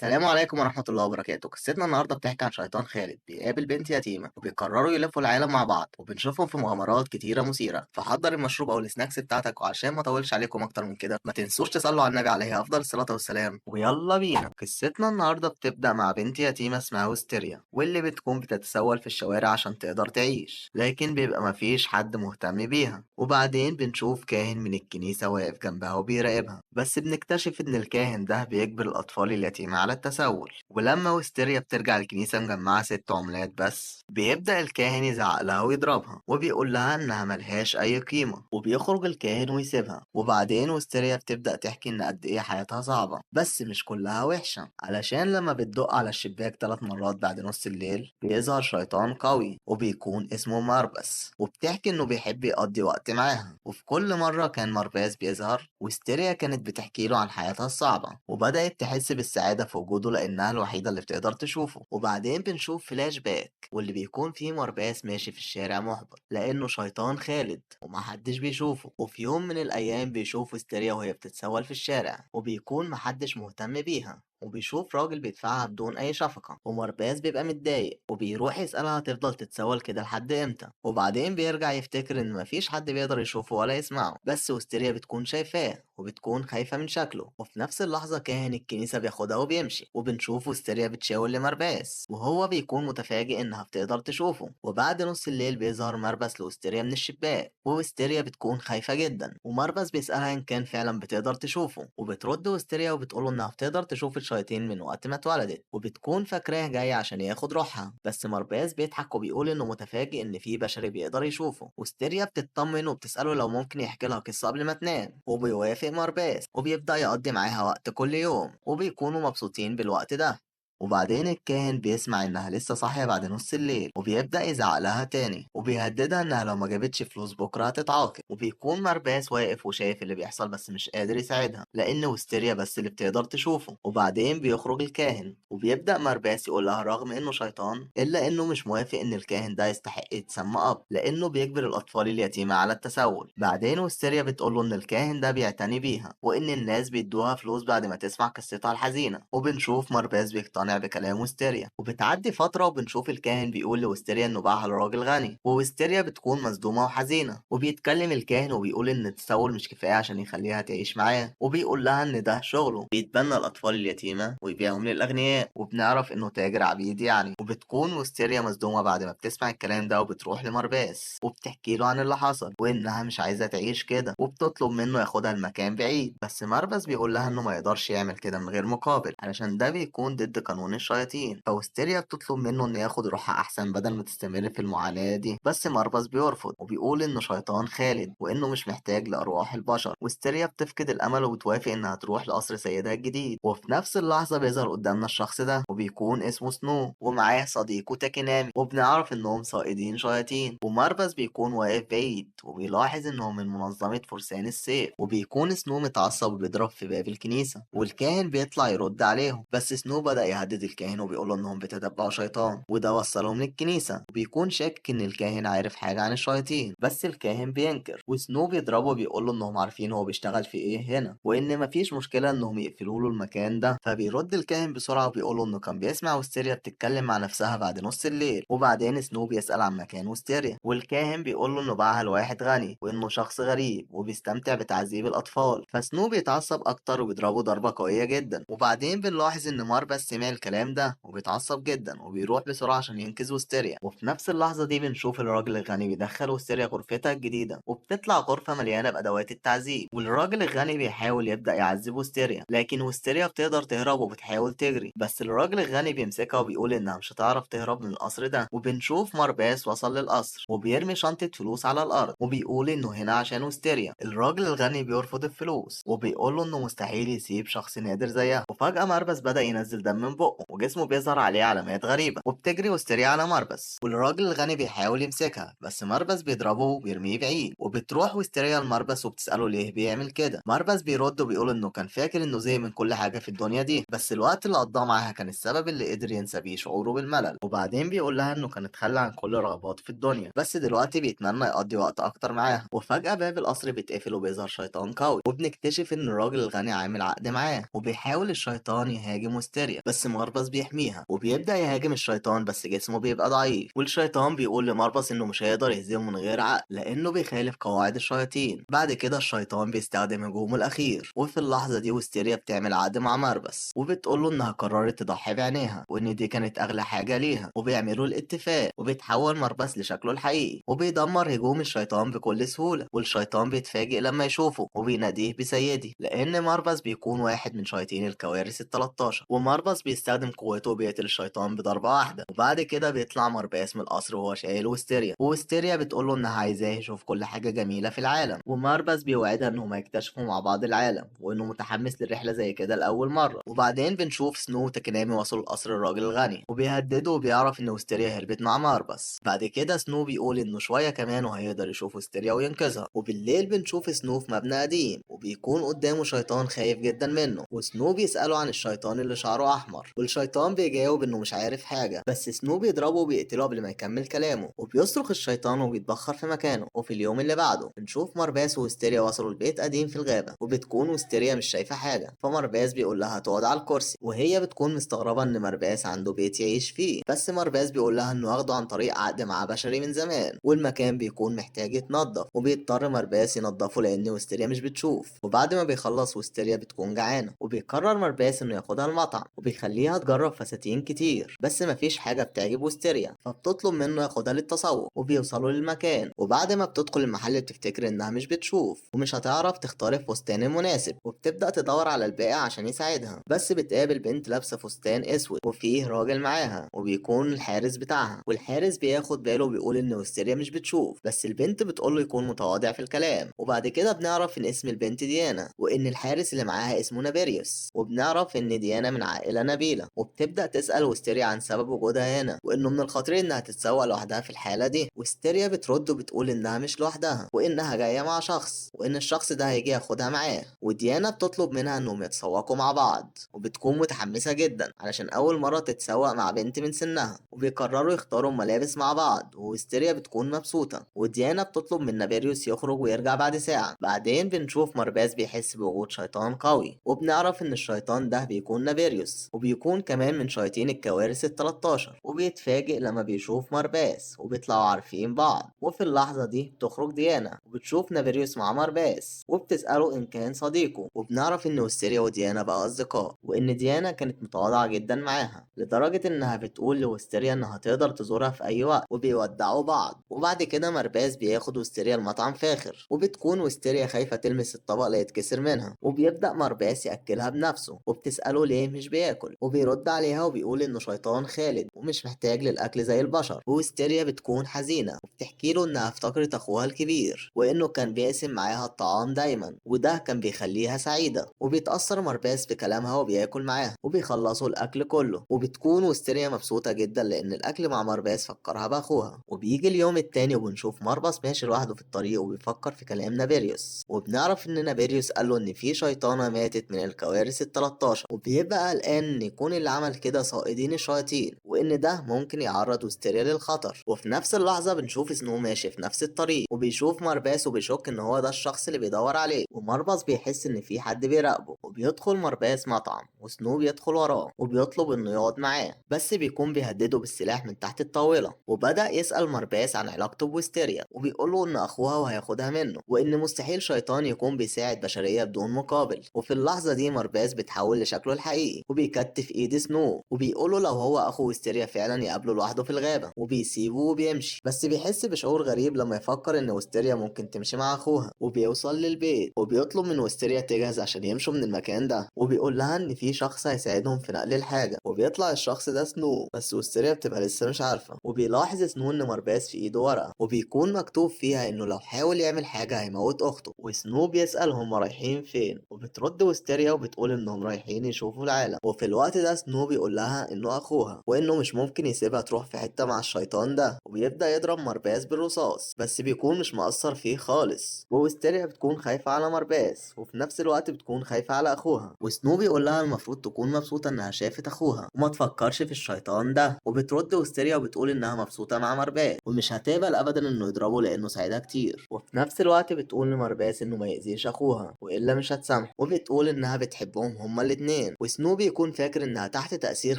السلام عليكم ورحمة الله وبركاته. قصتنا النهاردة بتحكي عن شيطان خالد بيقابل بنت يتيمة وبيقرروا يلفوا العالم مع بعض، وبنشوفهم في مغامرات كتيرة مثيرة. فحضر المشروب أو السناكس بتاعتك، وعشان ما أطولش عليكم أكتر من كده ما تنسوش تصلوا على النبي عليه أفضل الصلاة والسلام. ويلا بينا. قصتنا النهاردة بتبدأ مع بنت يتيمة اسمها وستيريا، واللي بتكون بتتسول في الشوارع عشان تقدر تعيش، لكن بيبقى مفيش حد مهتم بيها. وبعدين بنشوف كاهن من الكنيسة واقف جنبها وبيراقبها، بس بنكتشف إن الكاهن ده بيجبر الأطفال اليتيمة على التسول. ولما وستيريا بترجع الكنيسة مجمعة 6 عملات بس، بيبدأ الكاهن يزعق لها ويضربها وبيقول لها إنها ملهاش أي قيمة، وبيخرج الكاهن ويسيبها. وبعدين وستيريا بتبدأ تحكي إن قد إيه حياتها صعبة، بس مش كلها وحشة، علشان لما بتدق على الشباك 3 مرات بعد نص الليل بيظهر شيطان قوي وبيكون اسمه ماربس، وبتحكي إنه بيحب يقضي وقت معاها. وفي كل مرة كان مارباس بيظهر، وستيريا كانت بتحكي له عن حياتها الصعبة، وبدأت تحس بالسعادة في وجوده لأنها الوحيدة اللي بتقدر تشوفه. وبعدين بنشوف فلاش باك، واللي بيكون فيه مارباس ماشي في الشارع محبط لأنه شيطان خالد ومحدش بيشوفه. وفي يوم من الأيام بيشوف ستيريا وهي بتتسول في الشارع، وبيكون محدش مهتم بيها، وبيشوف راجل بيدفعها بدون أي شفقة. ومارباس بيبقى متضايق وبيروح يسألها هتفضل تتسول كده لحد امتى. وبعدين بيرجع يفتكر إن مفيش حد بيقدر يشوفه ولا يسمعه، بس وستيريا بتكون شايفاه وبتكون خايفة من شكله. وفي نفس اللحظة كاهن الكنيسة بياخدها وبيمشي، وبنشوف وستيريا بتشاور لمرباس، وهو بيكون متفاجئ إنها بتقدر تشوفه. وبعد نص الليل بيظهر مربس لوستيريا من الشباك، ووستيريا بتكون خايفة جدا، ومربس بيسألها إن كان فعلا بتقدر تشوفه، وبترد وستيريا وبتقوله إنها بتقدر تشوف الشياطين من وقت ما اتولدت، وبتكون فاكراه جاي عشان ياخد روحها. بس مرباس بيضحك وبيقول إنه متفاجئ إن في بشري بيقدر يشوفه. وستيريا بتطمن وبتسأله لو ممكن يحكي لها قصة قبل ما تنام، وبيوافق مارباس وبيبدأ يقضي معاها وقت كل يوم، وبيكونوا مبسوطين بالوقت ده. وبعدين الكاهن بيسمع إنها لسه صاحية بعد نص الليل، وبيبدأ يزعق لها تاني وبيهددها إنها لو ما جابتش فلوس بكرة هتتعاقب. وبيكون مرباس واقف وشايف اللي بيحصل بس مش قادر يساعدها لأن وستيريا بس اللي بتقدر تشوفه. وبعدين بيخرج الكاهن وبيبدأ مرباس يقول لها رغم إنه شيطان إلا إنه مش موافق إن الكاهن ده يستحق يتسمى أب، لأنه بيجبر الأطفال اليتيمة على التسول. بعدين وستيريا بتقوله إن الكاهن ده بيعتني بيها وإن الناس بيدوها فلوس بعد ما تسمع قصتها الحزينة. وبنشوف مرباس بيقتنع بكلام وستيريا. وبتعدي فترة وبنشوف الكاهن بيقول لوستيريا إنه باعها لراجل غني، ووستيريا بتكون مصدومة وحزينة. وبيتكلم الكاهن وبيقول إن التسول مش كفاية عشان يخليها تعيش معاه، وبيقول لها إن ده شغله، بيتبنى الأطفال اليتيمة ويبيعهم للأغنياء، وبنعرف إنه تاجر عبيد يعني. وبتكون وستيريا مصدومة بعد ما بتسمع الكلام ده، وبتروح لمرباس وبتحكي له عن اللي حصل وإنها مش عايزة تعيش كده، وبتطلب منه ياخدها المكان بعيد. بس مربس بيقول لها إنه ما يقدرش يعمل كده من غير مقابل علشان ده بيكون ضد قانون الشياطين. فوستيريا بتطلب منه إنه ياخد روحها أحسن بدل ما تستمر في المعاناة دي، بس مربس بيرفض وبيقول إنه شيطان خالد وإنه مش محتاج لأرواح البشر. وستيريا بتفقد الأمل وبتوافق إنها تروح لقصر سيدها الجديد. وفي نفس اللحظة بيظهر قدامنا الشخص ده وبيكون اسمه سنو، ومعاه صديقه تاكينامي، وبنعرف إنهم صائدين شياطين. ومربس بيكون واقف بعيد وبيلاحظ إنهم من منظمة فرسان السيف، وبيكون سنو متعصب وبيضرب في باب الكنيسة، والكاهن بيطلع يرد عليهم، بس سنو بدأ يهدد الكاهن وبيقوله إنهم بيتتبعوا شيطان وده وصلهم للكنيسة. وبيكون شاكك إن الكاهن عارف حاجة عن الشياطين، بس الكاهن بينكر، وسنو بيضربه وبيقوله إنهم عارفين هو بيشتغل في إيه هنا، وإن مفيش مشكلة إنهم يقفلوا له المكان ده. فبيرد الكاهن بسرعة وبيقوله إنه كان بيسمع وستيريا بتتكلم مع نفسها بعد نص الليل. وبعدين سنو بيسأل عن مكان وستيريا، والكاهن بيقوله إنه باعها لواحد غني وإنه شخص غريب وبيستمتع بتعذيب الأطفال. فسنو بيتعصب أكتر وبيضربه ضربة قوية جدا. وبعدين بنلاحظ إن ماربس سمع الكلام ده وبيتعصب جدا وبيروح بسرعة عشان ينقذ وستيريا. وفي نفس اللحظة دي بنشوف الراجل الغني بيدخل وستيريا غرفتها الجديدة، وبتطلع غرفة مليانة بأدوات التعذيب. والراجل الغني بيحاول يبدأ يعذب وستيريا، لكن وستيريا بتقدر تهرب وبتحاول تجري، بس الراجل الغني بيمسكها وبيقول إنها مش هتعرف تهرب من القصر ده. وبنشوف مارباس وصل للقصر وبيرمي شنطة فلوس على الأرض وبيقول إنه هنا عشان وستيريا. الراجل الغني بيرفض الفلوس وبيقول له إنه مستحيل يسيب شخص نادر زيها. وفجأة ماربس بدأ ينزل دم من بقه وجسمه بيظهر عليه علامات غريبة، وبتجري وستيريا على مربس، والراجل الغني بيحاول يمسكها بس مربس بيضربه وبيرميه بعيد، وبتروح وستيريا لمربس وبتسأله ليه بيعمل كده. مربس بيرد وبيقول انه كان فاكر انه زي من كل حاجة في الدنيا دي، بس الوقت اللي قضاه معاها كان السبب اللي قدر ينسى بيه شعوره بالملل. وبعدين بيقول لها انه كان اتخلى عن كل رغباته في الدنيا، بس دلوقتي بيتمنى يقضي وقت اكتر معاها. وفجأة باب القصر بيتقفل وبيظهر شيطان قوي، وبنكتشف ان الراجل الغني عامل عقد معاه، وبيحاول الشيطان يهاجم وستيريا بس مربس بيحميها، وبيبدأ يهاجم الشيطان بس جسمه بيبقى ضعيف، والشيطان بيقول لمربس انه مش هيقدر يهزمه من غير عقل لانه بيخالف قواعد الشياطين. بعد كده الشيطان بيستخدم هجومه الاخير، وفي اللحظة دي وستيريا بتعمل عقد مع مربس وبتقول له انها قررت تضحي بعينيها وان دي كانت اغلى حاجة ليها، وبيعملوا الاتفاق، وبيتحول مربس لشكله الحقيقي وبيدمر هجوم الشيطان بكل سهولة. والشيطان بيتفاجئ لما يشوفه وبيناديه بسيدي لان مربس بيكون واحد من شياطين الكوارث ال13، ومربس بيستخدم قوته وبيقتل الشيطان بضربة واحدة. وبعد كده بيطلع مرباس من القصر وهو شايل وستيريا، وستيريا بتقول له انها عايزاه يشوف كل حاجة جميلة في العالم، ومربس بيوعدها انهم هيكتشفوا مع بعض العالم وانه متحمس للرحلة زي كده لأول مرة. وبعدين بنشوف سنو وتاكينامي وصلوا لقصر الراجل الغني وبيهددوا، وبيعرف ان وستيريا هربت مع مربس. بعد كده سنو بيقول انه شوية كمان وهيقدر يشوف وستيريا وينقذها. وبالليل بنشوف سنو في مبنى قديم وبيكون قدامه شيطان خايف جدا منه، وسنو بيسأله عن الشيطان اللي شعره احمر، والشيطان بيجاوب انه مش عارف حاجة، بس سنو بيضربه وبيقتله قبل ما يكمل كلامه، وبيصرخ الشيطان وبيتبخر في مكانه. وفي اليوم اللي بعده بنشوف مرباس وستيريا وصلوا لبيت قديم في الغابة، وبتكون وستيريا مش شايفة حاجة، فمرباس بيقول لها تقعد على الكرسي، وهي بتكون مستغربة ان مرباس عنده بيت يعيش فيه، بس مرباس بيقول لها انه واخده عن طريق عقد مع بشري من زمان، والمكان بيكون محتاج يتنضف، وبيضطر مرباس ينضفه لان وستيريا مش بتشوف. وبعد ما بيخلص وستيريا بتكون جعانة، وبيقرر مرباس انه ياخدها المطعم وبيخليها تجرب فساتين كتير، بس مفيش حاجة بتعجب وستيريا، فبتطلب منه ياخدها للتسوق. وبيوصلوا للمكان، وبعد ما بتدخل المحل بتفتكر انها مش بتشوف ومش هتعرف تختار الفستان المناسب، وبتبدأ تدور على البائع عشان يساعدها، بس بتقابل بنت لابسة فستان اسود وفيه راجل معاها وبيكون الحارس بتاعها، والحارس بياخد باله وبيقول ان وستيريا مش بتشوف، بس البنت بتقوله يكون متواضع في الكلام. وبعد كده بنعرف ان اسم البنت ديانا، وان الحارس اللي معاها اسمه نابيريوس، وبنعرف ان ديانا من عائلة نبيلة، وبتبدأ تسأل وستيريا عن سبب وجودها هنا، وانه من الخطير انها تتسوق لوحدها في الحالة دي. وستيريا بترد وبتقول انها مش لوحدها وانها جاية مع شخص، وان الشخص ده هيجي ياخدها معاه. وديانا بتطلب منها انهم يتسوقوا مع بعض، وبتكون متحمسة جدا علشان اول مرة تتسوق مع بنت من سنها، وبيقرروا يختاروا ملابس مع بعض، وستيريا بتكون مبسوطة. وديانا بتطلب من نابيريوس يخرج ويرجع بعد ساعة. بعدين بنشوف مرباس بيحس بوجود شيطان قوي، وبنعرف ان الشيطان ده بيكون نابيريوس، وبيكون كمان من شياطين الكوارث ال13، وبيتفاجئ لما بيشوف مرباس وبيطلعوا عارفين بعض. وفي اللحظة دي بتخرج ديانا وبتشوف نابيريوس مع مرباس وبتسأله إن كان صديقه، وبنعرف إن وستيريا وديانا بقى أصدقاء، وإن ديانا كانت متواضعة جدا معاها لدرجة إنها بتقول لوستيريا إنها تقدر تزورها في أي وقت، وبيودعوا بعض. وبعد كده مرباس بياخد وستيريا المطعم فاخر، وبتكون وستيريا خايفة تلمس الطبق لا يتكسر منها، وبيبدأ مرباس يأكلها بنفسه، وبتسأله ليه مش بياكل، وبيرد عليها وبيقول إنه شيطان خالد ومش محتاج للأكل زي البشر. وستيريا بتكون حزينة وبتحكي له إنها افتكرت أخوها الكبير وإنه كان بيقسم معاها الطعام دايما، وده كان بيخليها سعيدة. وبيتأثر مرباس بكلامها وبياكل معاها وبيخلصوا الأكل كله، وبتكون وستيريا مبسوطة جدا لأن الأكل مع مرباس فكرها بأخوها. وبيجي اليوم التاني وبنشوف مرباس ماشي لوحده في الطريق وبيفكر في كلام نابيريوس، وبنعرف إن نابيريوس قال له إن في شيطانة ماتت من الكوارث ال13، وبيبقى قلقان إن يكون اللي عمل كده صائدين الشياطين، وإن ده ممكن يعرض وستيريا للخطر. وفي نفس اللحظة بنشوف سنو ماشي في نفس الطريق وبيشوف مرباس وبيشك إن هو ده الشخص اللي بيدور عليه، ومرباس بيحس إن في حد بيراقبه، وبيدخل مرباس مطعم وسنو بيدخل وراه وبيطلب إنه يقعد معاه، بس بيكون بيهدده بالسلاح من تحت الطاولة. وبدأ يسأل مرباس عن علاقته بوستيريا وبيقوله إن أخوها وهياخدها منه، وإن مستحيل شيطان يكون بيساعد بشرية بدون مقابل. وفي اللحظة دي مرباس بيتحول لشكله الحقيقي وبيكتف إيد سنو وبيقوله لو هو أخو وستيريا فعلا يقابله لوحده في الغابة، وبيسيبه وبيمشي، بس بيحس بشعور غريب لما يفكر إن وستيريا ممكن تمشي مع أخوها. وبيوصل للبيت وبيطلب من وستيريا تجهز عشان يمشوا من المكان المكان ده، وبيقول لها ان في شخص هيساعدهم في نقل الحاجة، وبيطلع الشخص ده سنو، بس وستيريا بتبقى لسه مش عارفة. وبيلاحظ سنو ان مرباس في ايده ورقة وبيكون مكتوب فيها انه لو حاول يعمل حاجة هيموت اخته. وسنو بيسأل هم رايحين فين، وبترد وستيريا وبتقول انهم رايحين يشوفوا العالم. وفي الوقت ده سنو بيقول لها انه اخوها وانه مش ممكن يسيبها تروح في حتة مع الشيطان ده، وبيبدأ يضرب مرباس بالرصاص بس بيكون مش مأثر فيه خالص. وستيريا بتكون خايفة على مرباس وفي نفس الوقت بتكون خايفة على اخوها. وسنو بيقول لها المفروض تكون مبسوطة انها شافت اخوها وما تفكرش في الشيطان ده. وبترد وستيريا وبتقول انها مبسوطة مع مرباس ومش هتقبل ابدا انه يضربه لانه ساعدها كتير. وفي نفس الوقت بتقول لمرباس انه ما يأذيش اخوها والا مش هتسامحه، وبتقول انها بتحبهم هما الاتنين. وسنو بيكون فاكر انها تحت تأثير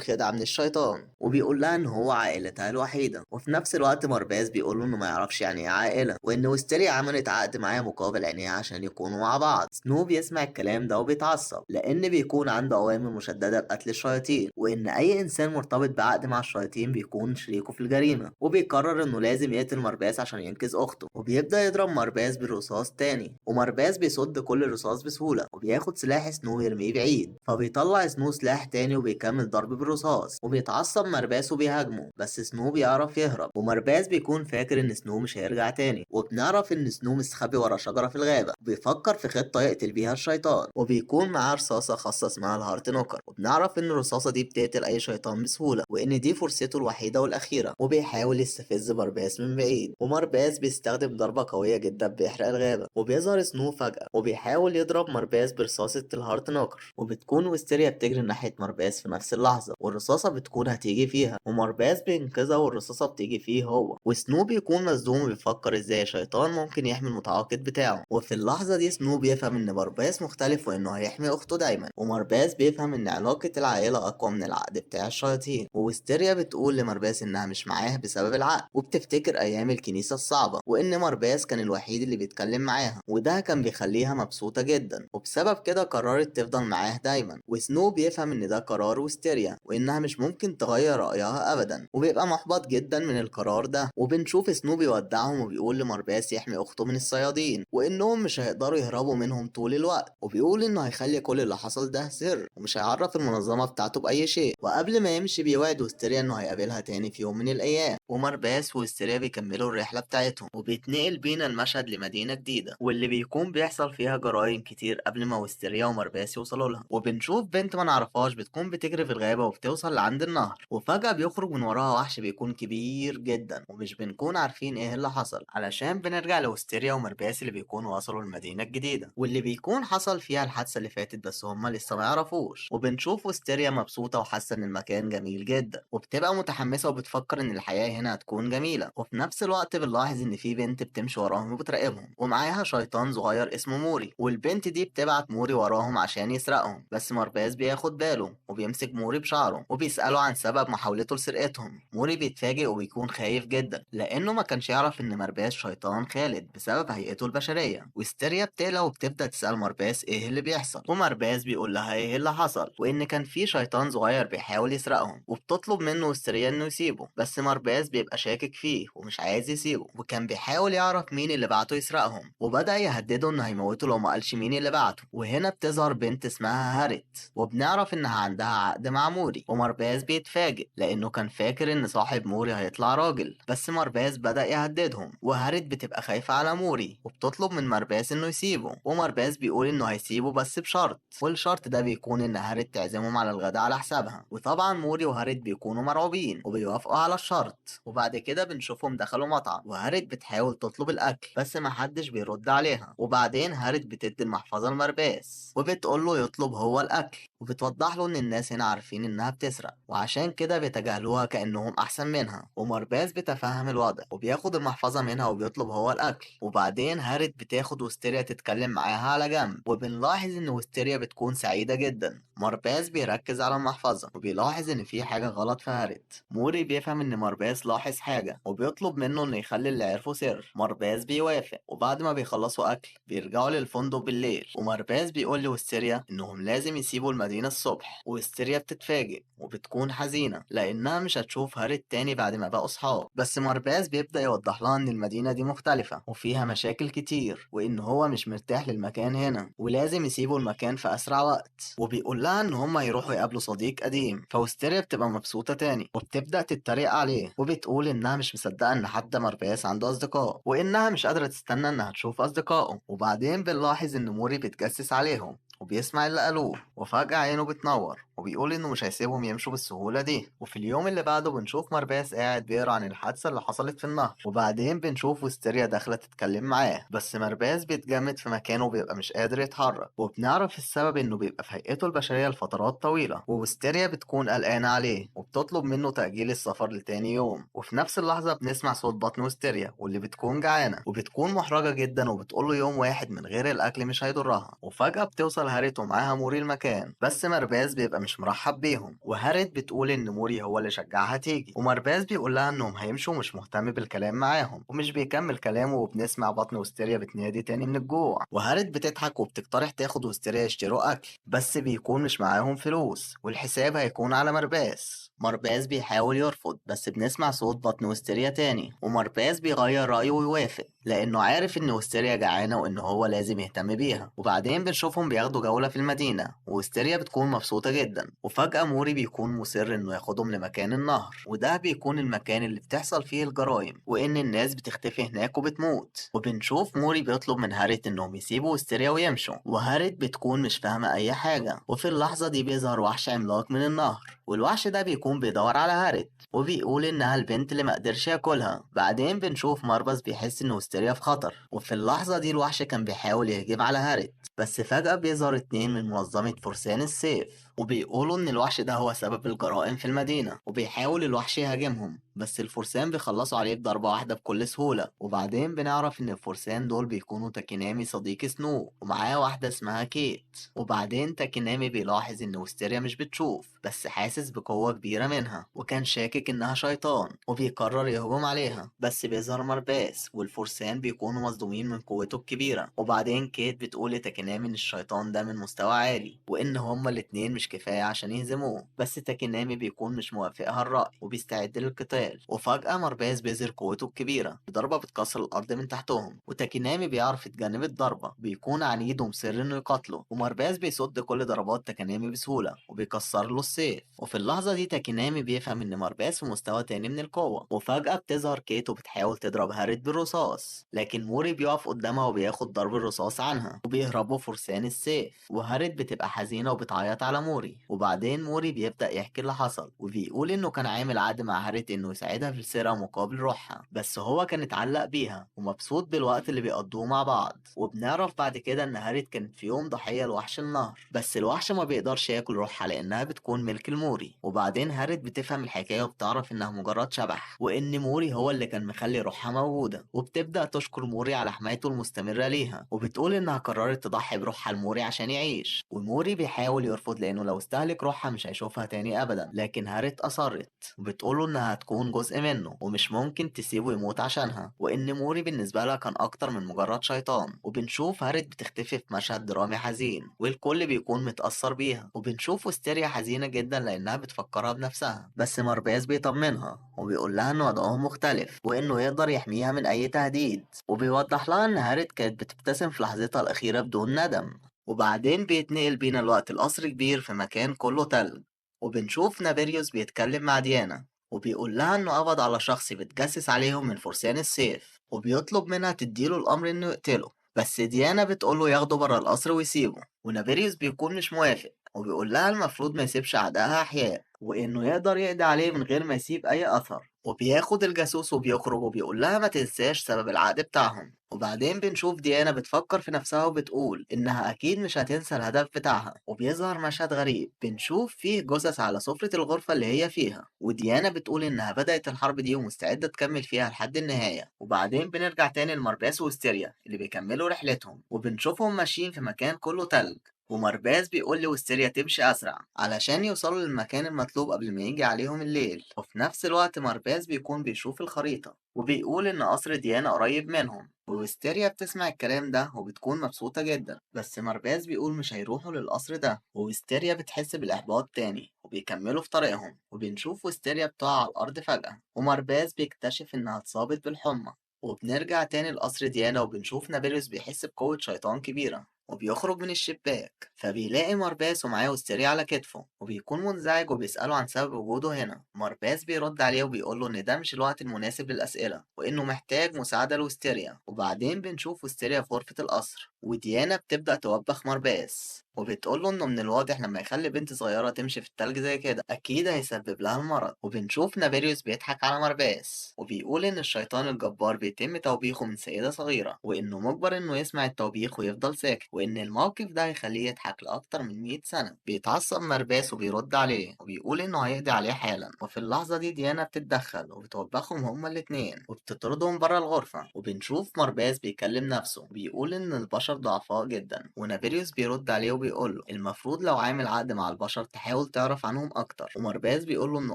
خدعة من الشيطان وبيقول لها ان هو عائلتها الوحيدة. وفي نفس الوقت مرباس بيقول له انه ما يعرفش يعني ايه عائلة، وان وستيريا عملت عقد معاه مقابل عينيها عشان يكونوا مع بعض. سنو بيسمع الكلام ده وبيتعصب لان بيكون عنده اوامر مشددة لقتل الشياطين، وان اي انسان مرتبط بعقد مع الشياطين بيكون شريكه في الجريمة. وبيقرر انه لازم يقتل مرباس عشان ينقذ اخته، وبيبدأ يضرب مرباس بالرصاص تاني. ومرباس بيصد كل الرصاص بسهولة وبياخد سلاح سنو يرميه بعيد، فبيطلع سنو سلاح تاني وبيكمل ضرب بالرصاص. وبيتعصب مرباس وبيهاجمه بس سنو بيعرف يهرب، ومرباس بيكون فاكر ان سنو مش هيرجع تاني. وبنعرف ان سنو مستخبي ورا شجرة في الغابة وبيفكر في خطة يقتل بيها الشيطان، وبيكون معاه رصاصة خاصة اسمها الهارت نوكر. وبنعرف ان الرصاصة دي بتقتل اي شيطان بسهولة وان دي فرصته الوحيدة والاخيرة. وبيحاول يستفز مرباس من بعيد، ومرباس بيستخدم ضربة قوية جدا بيحرق الغابة. وبيظهر سنو فجأة وبيحاول يضرب مرباس برصاصة الهارت نوكر، وبتكون ويستيريا بتجري ناحية مرباس في نفس اللحظة والرصاصة بتكون هتيجي فيها، ومرباس بينقذها والرصاصة بتيجي فيه هو. وسنو بيكون مصدوم وبيفكر ازاي شيطان ممكن يحمي المتعاقد بتاعه. وفي اللحظة دي سنو بيفهم ان مرباس مختلف وانه هيحمي اخته دايما، ومرباس بيفهم ان علاقة العائلة اقوى من العقد بتاع الشياطين. وويستيريا بتقول لمرباس انها مش معاه بسبب العقد، وبتفتكر ايام الكنيسة الصعبة وان مرباس كان الوحيد اللي بيتكلم معاها، وده كان بيخليها مبسوطة جدا، وبسبب كده قررت تفضل معاه دايما. وسنو بيفهم ان ده قرار ويستيريا وانها مش ممكن تغير رأيها ابدا، وبيبقى محبط جدا من القرار ده. وبنشوف سنو بيودعهم وبيقول لمرباس يحمي اخته من الصيادين وانهم مش هيقدروا يهربوا منهم طول الوقت، وبيقول انه هيخلي كل اللي حصل ده سر ومش هيعرف المنظمة بتاعته بأي شيء. وقبل ما يمشي بيوعد ويستيريا انه هيقابلها تاني في يوم من الايام. ومرباس ويستيريا بيكملوا الرحلة بتاعتهم، وبيتنقل بينا المشهد لمدينة جديدة واللي بيكون بيحصل فيها جرائم كتير قبل ما ويستيريا ومرباس يوصلوا لها. وبنشوف بنت ما نعرفهاش بتكون بتجري في الغابة وبتوصل لعند النهر، وفجأة بيخرج من وراها وحش بيكون كبير جدا ومش بنكون عارفين ايه اللي حصل، علشان بنرجع لويستيريا ومرباس اللي بيكونوا وصلوا المدينة الجديدة واللي بيكون حصل فيها الحادثة اللي فاتت بس هما لسه ما يعرفوش. وبنشوف ويستيريا مبسوطة وحاسة ان المكان جميل جدا، وبتبقى متحمسة وبتفكر ان الحياة هنا هتكون جميلة. وفي نفس الوقت بنلاحظ ان في بنت بتمشي وراهم وبتراقبهم ومعاها شيطان صغير اسمه موري، والبنت دي بتبعت موري وراهم عشان يسرقهم. بس مرباس بياخد باله وبيمسك موري بشعره وبيسأله عن سبب محاولته لسرقتهم. موري بيتفاجئ وبيكون خايف جدا لانه ما كانش يعرف ان مرباس شيطان خالد بسبب هيئته البشرية. وستيريا بتقلق وبتبدأ تسأل مرباس ايه اللي بيحصل، ومرباس بيقول لها ايه اللي حصل وان كان في شيطان صغير بيحاول يسرقهم، وبتطلب منه وستيريا انه يسيبه. بس مرباس بيبقى شاكك فيه ومش عايز يسيبه، وكان بيحاول يعرف مين اللي بعته يسرقهم، وبدأ يهدده انه هيموته لو ما قالش مين اللي بعته. وهنا بتظهر بنت اسمها هارت وبنعرف انها عندها عقد مع موري، ومرباس بيتفاجئ لانه كان فاكر ان صاحب موري هيطلع راجل. بس مرباس بدأ يهددهم، وهارت بتبقى خايفة على موري وبتطلب من مرباس انه يسيبه. ومرباس بيقول انه هيسيبه بس بشرط، والشرط ده بيكون ان هارت تعزمهم على الغداء على حسابها. وطبعا موري وهارت بيكونوا مرعوبين وبيوافقوا على الشرط. وبعد كده بنشوفهم دخلوا مطعم وهارت بتحاول تطلب الاكل بس محدش بيرد عليها. وبعدين هارت بتدي المحفظة لمرباس وبتقول له يطلب هو الاكل، وبتوضح له ان الناس هنا عارفين انها بتسرق وعشان كده بيتجاهلوها كأنهم احسن منها. ومرباس بتفهم الوضع وبياخد المحفظة منها وبيطلب هو الاكل. وبعدين هارت بتاخد وستيريا تتكلم معاها على جنب، وبنلاحظ ان وستيريا بتكون سعيدة جدا. مارباس بيركز على المحفظة وبيلاحظ إن في حاجة غلط في هاريت. موري بيفهم إن مارباس لاحظ حاجة وبيطلب منه إنه يخلي اللي عرفه سر. مارباس بيوافق، وبعد ما بيخلصوا أكل بيرجعوا للفندق بالليل، ومارباس بيقول لويستيريا إنهم لازم يسيبوا المدينة الصبح. ويستيريا بتتفاجئ وبتكون حزينة لأنها مش هتشوف هاريت تاني بعد ما بقوا صحاب. بس مارباس بيبدأ يوضح لها إن المدينة دي مختلفة وفيها مشاكل كتير، وإن هو مش مرتاح للمكان هنا ولازم يسيبوا المكان في أسرع وقت. وبيقول لها إن هما يروحوا يقابلوا صديق قديم. فوستيريا بتبقى مبسوطة تاني وبتبدأ تتريق عليه وبتقول إنها مش مصدقة إن حتى مارباس عنده أصدقاء، وإنها مش قادرة تستنى إنها تشوف أصدقائه. وبعدين بنلاحظ إن موري بيتجسس عليهم وبيسمع اللي قالوه، وفجأة عينه بتنور وبيقول إنه مش هيسيبهم يمشوا بالسهولة دي. وفي اليوم اللي بعده بنشوف مارباس قاعد بيقرا عن الحادثة اللي حصلت في النهر، وبعدين بنشوف ويستيريا داخلة تتكلم معاه. بس مارباس بيتجمد في مكانه وبيبقى مش قادر يتحرك، وبنعرف السبب إنه بيبقى في هيئته البشرية لفترات طويلة. وويستيريا بتكون قلقانة عليه وبتطلب منه تأجيل السفر لتاني يوم. وفي نفس اللحظة بنسمع صوت بطن ويستيريا واللي بتكون جعانة وبتكون محرجة جدا، وبتقوله يوم واحد من غير الأكل مش هيضرها. وفجأة بتوصل هاريت ومعاها موري المكان، بس مارباس بيبقى مش مرحب بيهم. وهاريت بتقول إن موري هو اللي شجعها تيجي، ومارباس بيقول لها إنهم هيمشوا ومش مهتم بالكلام معاهم. ومش بيكمل كلامه وبنسمع بطن ويستيريا بتنادي تاني من الجوع. وهاريت بتضحك وبتقترح تاخد ويستيريا يشتروا أكل، بس بيكون مش معاهم فلوس والحساب هيكون على مارباس. مارباس بيحاول يرفض، بس بنسمع صوت بطن ويستيريا تاني، ومارباس بيغير رأيه ويوافق لأنه عارف إن ويستيريا جعانة وإن هو لازم يهتم بيها. وبعدين بنشوفهم بياخدوا جولة في المدينة وويستيريا بتكون مبسوطة جدا. وفجأة موري بيكون مصر إنه ياخدهم لمكان النهر، وده بيكون المكان اللي بتحصل فيه الجرايم وإن الناس بتختفي هناك وبتموت. وبنشوف موري بيطلب من هاريت إنهم يسيبوا ويستيريا ويمشوا، وهاريت بتكون مش فاهمة أي حاجة. وفي اللحظة دي بيظهر وحش عملاق من النهر، والوحش ده بيكون بيدور على هاريت وبيقول إنها البنت اللي مقدرش ياكلها. بعدين بنشوف ماربس بيحس إن ويستيريا في خطر، وفي اللحظة دي الوحش كان بيحاول يهجم على هاريت، بس فجأة بيظهر اتنين من منظمة فرسان السيف وبيقولوا إن الوحش ده هو سبب الجرائم في المدينة. وبيحاول الوحش يهاجمهم، بس الفرسان بيخلصوا عليه بضربة واحدة بكل سهولة. وبعدين بنعرف إن الفرسان دول بيكونوا تاكينامي صديق سنو ومعاه واحدة اسمها كيت. وبعدين تاكينامي بيلاحظ إن ويستيريا مش بتشوف بس حاسس بقوة كبيرة منها، وكان شاكك إنها شيطان وبيقرر يهجم عليها. بس بيظهر مارباس والفرسان بيكونوا مصدومين من قوته الكبيرة. وبعدين كيت بتقول لتاكينامي إن الشيطان ده من مستوى عالي وإن هما الاتنين مش كفاية عشان يهزموه. بس تاكينامي بيكون مش موافقها الرأي وبيستعد للقتال. وفجأة مارباس بيظهر قوته الكبيرة بضربة بتكسر الأرض من تحتهم، وتاكينامي بيعرف يتجنب الضربة، بيكون عنيد ومصر إنه يقاتله. ومارباس بيصد كل ضربات تاكينامي بسهولة وبيكسر له السيف. وفي اللحظة دي تاكينامي بيفهم إن مارباس في مستوى تاني من القوة. وفجأة بتظهر كيت وبتحاول تضرب هاريت بالرصاص، لكن موري بيقف قدامها وبياخد ضرب الرصاص عنها وبيهربوا فرسان السيف. وهاريت بتبقى حزينة وبتعيط على موري. وبعدين موري بيبدأ يحكي اللي حصل وبيقول إنه كان عامل عقد مع هاريت إنه يساعدها في السرقة مقابل روحها، بس هو كان اتعلق بيها ومبسوط بالوقت اللي بيقضوه مع بعض. وبنعرف بعد كده إن هاريت كانت في يوم ضحية لوحش النهر، بس الوحش ما بيقدرش ياكل روحها لأنها بتكون ملك الموري. وبعدين هاريت بتفهم الحكاية وبتعرف إنها مجرد شبح وإن موري هو اللي كان مخلي روحها موجودة. وبتبدأ تشكر موري على حمايته المستمرة ليها، وبتقول إنها قررت تضحي بروحها لموري عشان يعيش. وموري بيحاول يرفض لأنه لو استهلك روحها مش هيشوفها تاني أبدا، لكن هاريت أصرت وبتقوله إنها هتكون جزء منه ومش ممكن تسيبه يموت عشانها، وإن موري بالنسبة لها كان أكتر من مجرد شيطان. وبنشوف هاريت بتختفي في مشهد درامي حزين والكل بيكون متأثر بيها. وبنشوف وستيريا حزينة جدا لأنها بتفكرها بنفسها، بس مارباس بيطمنها وبيقول لها إن وضعهم مختلف وإنه يقدر يحميها من أي تهديد. وبيوضح لها إن هاريت كانت بتبتسم في لحظتها الأخيرة بدون ندم. وبعدين بيتنقل بينا الوقت لقصر كبير في مكان كله تلج، وبنشوف نابيريوس بيتكلم مع ديانا وبيقول لها إنه قبض على شخص بيتجسس عليهم من فرسان السيف، وبيطلب منها تديله الأمر إنه يقتله. بس ديانا بتقوله ياخده برا القصر ويسيبه، ونابيريوس بيكون مش موافق وبيقول لها المفروض ما يسيبش أعدائها أحياء وإنه يقدر يقضي عليه من غير ما يسيب أي أثر. وبياخد الجاسوس وبيخرج وبيقول لها ما تنساش سبب العقد بتاعهم. وبعدين بنشوف ديانا بتفكر في نفسها وبتقول إنها أكيد مش هتنسى الهدف بتاعها. وبيظهر مشهد غريب بنشوف فيه جثث على سفرة الغرفة اللي هي فيها، وديانا بتقول إنها بدأت الحرب دي ومستعدة تكمل فيها لحد النهاية. وبعدين بنرجع تاني لمارباس وستيريا اللي بيكملوا رحلتهم، وبنشوفهم ماشيين في مكان كله تلج ومرباز بيقول لويستيريا تمشي أسرع علشان يوصلوا للمكان المطلوب قبل ما يجي عليهم الليل. وفي نفس الوقت مرباز بيكون بيشوف الخريطة وبيقول إن قصر ديانا قريب منهم، وويستيريا بتسمع الكلام ده وبتكون مبسوطة جدا. بس مرباز بيقول مش هيروحوا للقصر ده، وويستيريا بتحس بالإحباط تاني وبيكملوا في طريقهم. وبنشوف ويستيريا بتقع على الأرض فجأة، ومرباز بيكتشف إنها اتصابت بالحمى. وبنرجع تاني لقصر ديانا وبنشوف نابليوس بيحس بقوة شيطان كبيرة وبيخرج من الشباك، فبيلاقي مارباس ومعاه وستيريا على كتفه وبيكون منزعج وبيسأله عن سبب وجوده هنا. مارباس بيرد عليه وبيقوله إن ده مش الوقت المناسب للأسئلة وإنه محتاج مساعدة لوستيريا. وبعدين بنشوف وستيريا في غرفة القصر وديانا بتبدأ توبخ مارباس وبتقوله إنه من الواضح لما يخلي بنت صغيرة تمشي في التلج زي كده أكيد هيسبب لها المرض. وبنشوف نابيريوس بيضحك على مارباس وبيقول إن الشيطان الجبار بيتم توبيخه من سيدة صغيرة وإنه مجبر إنه يسمع التوبيخ ويفضل ساكت، وإن الموقف ده هيخليه يضحك لأكتر من 100 سنة. بيتعصب مارباس وبيرد عليه وبيقول إنه هيقضي عليه حالا. وفي اللحظة دي ديانا بتتدخل وبتوبخهم هما الاتنين وبتطردهم بره الغرفة. وبنشوف مارباس بيكلم نفسه وبيقول إن البشر ضعفاء جدا، ونابيريوس بيرد عليه وبيقول له المفروض لو عامل عقد مع البشر تحاول تعرف عنهم أكتر. ومارباس بيقول له إنه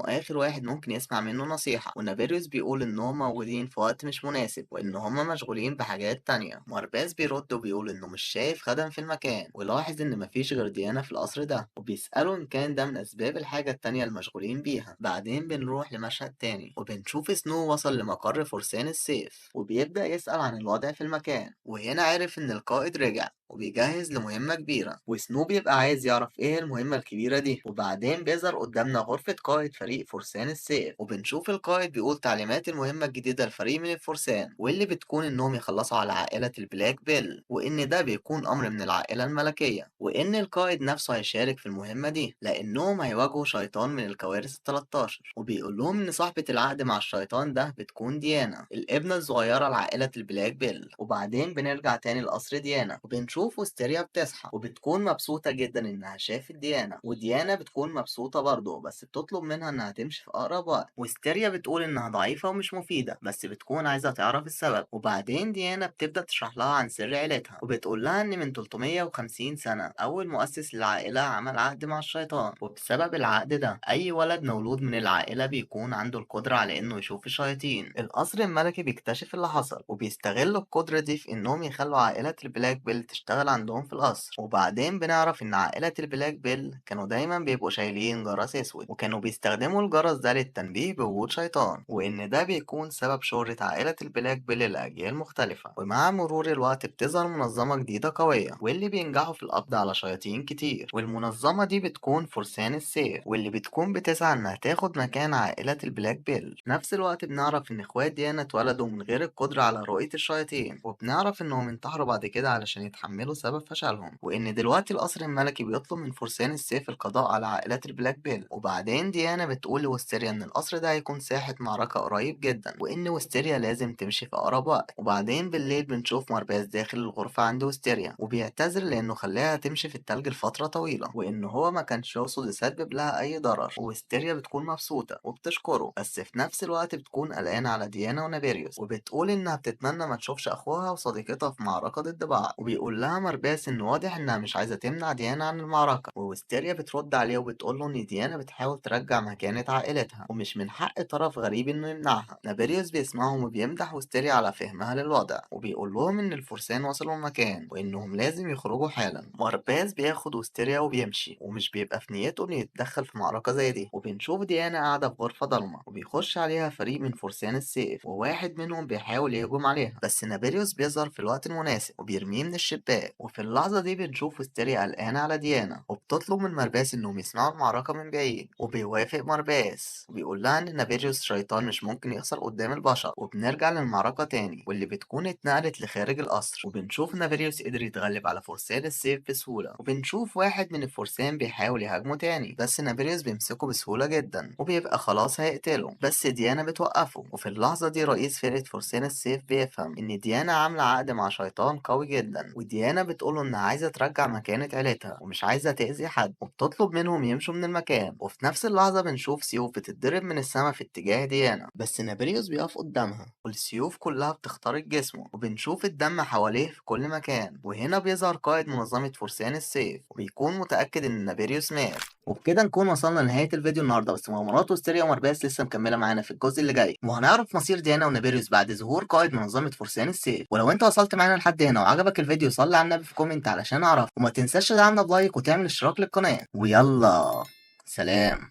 آخر واحد ممكن يسمع منه نصيحة، ونابيريوس بيقول إنهم موجودين في وقت مش مناسب وإن هما مشغولين بحاجات تانية. مارباس بيرد وبيقول إنه مش شايف خدم في المكان ولاحظ إن مفيش غير ديانا في القصر ده، وبيسأله إن كان ده من أسباب الحاجة التانية المشغولين بيها. بعدين بنروح لمشهد تاني وبنشوف سنو وصل لمقر فرسان السيف وبيبدأ يسأل عن الوضع في المكان، وهنا عرف إن القائد رجع وبيجهز لمهمة كبيرة. وسنو بيبقى عايز يعرف ايه المهمة الكبيرة دي. وبعدين بيظهر قدامنا غرفة قائد فريق فرسان السيف وبنشوف القائد بيقول تعليمات المهمة الجديدة لفريق من الفرسان، واللي بتكون انهم يخلصوا على عائلة البلاك بيل، وان ده بيكون امر من العائلة الملكية، وان القائد نفسه هيشارك في المهمة دي لانهم هيواجهوا شيطان من الكوارث ال 13. وبيقول لهم ان صاحبة العهد مع الشيطان ده بتكون ديانا الابنة الصغيرة لعائلة البلاك بيل. وبعدين بنرجع تاني لقصر ديانا وبنشوف وستيريا بتصحى وبتكون مبسوطة جدا إنها شافت ديانا، وديانا بتكون مبسوطة برضه بس بتطلب منها إنها تمشي في أقرب وقت. وستيريا بتقول إنها ضعيفة ومش مفيدة بس بتكون عايزة تعرف السبب. وبعدين ديانا بتبدأ تشرح لها عن سر عيلتها وبتقول لها إن من 350 سنة أول مؤسس للعائلة عمل عقد مع الشيطان، وبسبب العقد ده أي ولد مولود من العائلة بيكون عنده القدرة على إنه يشوف الشياطين. القصر الملكي بيكتشف اللي حصل وبيستغلوا القدرة دي في إنهم يخلوا عائلة البلاك بيل تشتغل عندهم في القصر. وبعدين بنعرف إن عائلة البلاك بيل كانوا دايما بيبقوا شايلين جرس أسود وكانوا بيستخدموا الجرس ده للتنبيه بوجود شيطان، وإن ده بيكون سبب شهرة عائلة البلاك بيل لأجيال مختلفة. ومع مرور الوقت بتظهر منظمة جديدة قوية واللي بينجحوا في القبض على شياطين كتير، والمنظمة دي بتكون فرسان السيف واللي بتكون بتسعى إنها تاخد مكان عائلة البلاك بيل. في نفس الوقت بنعرف إن إخوات ديانا اتولدوا من غير القدرة على رؤية الشياطين، وبنعرف إنهم انتحروا بعد كده علشان يتحملوا سبب فشلهم، وإن دلوقتي القصر الملكي بيطلب من فرسان السيف القضاء على عائلات البلاك بيل. وبعدين ديانا بتقول لوستيريا إن القصر ده هيكون ساحة معركة قريب جدا وإن وستيريا لازم تمشي في أقرب وقت. وبعدين بالليل بنشوف مارباس داخل الغرفة عند وستيريا وبيعتذر لأنه خلاها تمشي في التلج لفترة طويلة وإن هو ما كانش يقصد يسبب لها أي ضرر. وستيريا بتكون مبسوطة وبتشكره بس في نفس الوقت بتكون قلقانة على ديانا ونابيريوس وبتقول إنها بتتمنى ما تشوفش أخوها وصديقتها في معركة ضد بعض. وبيقول لها مارباس إن واضح إنها مش عايزة تمنع ديانا عن المعركة، ووستيريا بترد عليه وبتقول له إن ديانا بتحاول ترجع مكانة عائلتها ومش من حق طرف غريب إنه يمنعها. نابيريوس بيسمعهم وبيمدح وستيريا على فهمها للوضع وبيقول لهم إن الفرسان وصلوا المكان وإنهم لازم يخرجوا حالا. مارباس بياخد وستيريا وبيمشي ومش بيبقى في نيته إنه يتدخل في معركة زي دي. وبنشوف ديانا قاعدة في غرفة ضلمة وبيخش عليها فريق من فرسان السيف وواحد منهم بيحاول يهجم عليها بس نابيريوس بيظهر في الوقت المناسب وبيرميه من الشباك. وفي اللحظة دي بنشوف وستيريا قلقانة على ديانا وبتطلب من مارباس إنهم يسمعوا المعركة من بعيد، وبيوافق مارباس وبيقول لها إن نابيريوس شيطان مش ممكن يخسر قدام البشر. وبنرجع للمعركة تاني واللي بتكون اتنقلت لخارج القصر وبنشوف نابيريوس قدر يتغلب على فرسان السيف بسهولة، وبنشوف واحد من الفرسان بيحاول يهاجمه تاني بس نابيريوس بيمسكه بسهولة جدا وبيبقى خلاص هيقتله بس ديانا بتوقفه. وفي اللحظة دي رئيس فرقة فرسان السيف بيفهم إن ديانا عاملة عقد مع شيطان قوي جدا، وديانا ديانا بتقوله إنها عايزة ترجع مكانة عيلتها ومش عايزة تأذي حد، وبتطلب منهم يمشوا من المكان. وفي نفس اللحظة بنشوف سيوف بتتضرب من السما في اتجاه ديانا، بس نابليوس بيقف قدامها والسيوف كلها بتخترق جسمه، وبنشوف الدم حواليه في كل مكان. وهنا بيظهر قائد منظمة فرسان السيف وبيكون متأكد إن نابليوس مات. وبكده نكون وصلنا لنهاية الفيديو النهارده، بس مغامرات وستيريا ومرباس لسه مكملة معانا في الجزء اللي جاي، وهنعرف مصير ديانا ونابيريوس بعد ظهور قائد منظمة فرسان السيف. ولو انت وصلت معانا لحد هنا وعجبك الفيديو صلي على النبي في كومنت علشان اعرف، وما تنساش تدعمنا بلايك وتعمل اشتراك للقناة. ويلا سلام.